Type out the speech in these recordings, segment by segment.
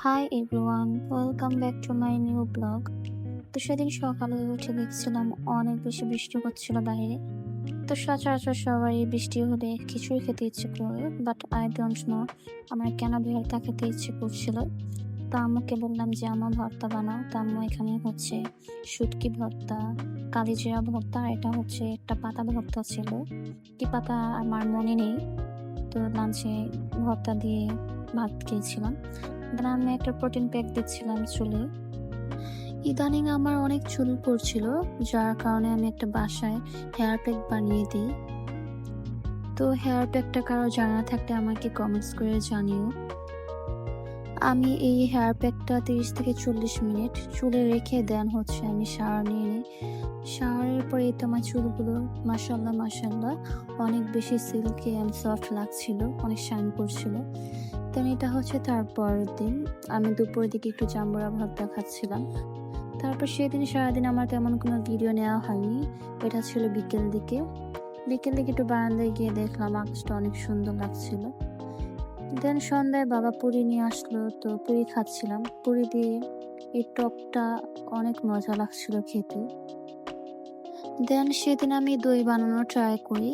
Hi everyone, welcome back to my new blog. তো সেদিন সকালে উঠে দেখছিলাম অনেক বেশি বৃষ্টি হচ্ছিল বাইরে। তো সচরাচর সবারই বৃষ্টি হলে খিচুড়ি খেতে ইচ্ছে করে, বাট আই ডোন্ট নো আমার কেন ভর্তা খেতে ইচ্ছে করছিল। তো আম্মুকে বললাম যে আম্মু ভর্তা বানাও। তো আম্মু এখানে হচ্ছে শুটকি ভর্তা, কালিজিরা ভর্তা, আর এটা হচ্ছে একটা পাতা ভর্তা ছিল, কি পাতা আমার মনে নেই। তো লাঞ্চে ভর্তা দিয়ে ভাত খেয়েছিলাম। দেন আমি একটা প্রোটিন প্যাক দিচ্ছিলাম চুলে। ইদানিং আমার অনেক চুল পড়ছিল, যার কারণে আমি একটা বাসায় হেয়ার প্যাক বানিয়ে দিই। তো হেয়ার প্যাকটা কারো জানা থাকলে আমাকে কমেন্টস করে জানিও। আমি এই হেয়ার প্যাকটা 30 থেকে 40 মিনিট চুলে রেখে দেন হচ্ছে আমি শাওয়ার নিয়ে নিই। শাওয়ারের পরে তো আমার চুলগুলো মাশাল্লাহ মাশাল্লাহ অনেক বেশি সিল্কি অ্যান্ড সফট লাগছিল, অনেক শাইন করছিল। দেন এটা হচ্ছে তার পরের দিন আমি দুপুরের দিকে একটু জাম্বুরা ভর্তা খাচ্ছিলাম। তারপর সেদিন সারাদিন আমার তেমন কোনো ভিডিও নেওয়া হয়নি। এটা ছিল বিকেল দিকে একটু বারান্দায় গিয়ে দেখলাম আকাশটা অনেক সুন্দর লাগছিল। দেন সন্ধ্যায় বাবা পুরি নিয়ে আসলো, তো পুরি খাচ্ছিলাম। পুরি দিয়ে এই টকটা অনেক মজা লাগছিল খেতে। দেন সেদিন আমি দই বানানোর ট্রাই করি।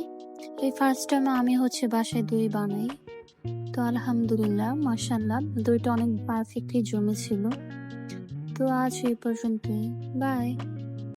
এই ফার্স্ট টাইম আমি হচ্ছে বাসায় দই বানাই। তো আলহামদুলিল্লাহ মাশাল্লাহ দইটা অনেক পারফেক্টলি জমেছিল। তো আজ এই পর্যন্তই, বাই।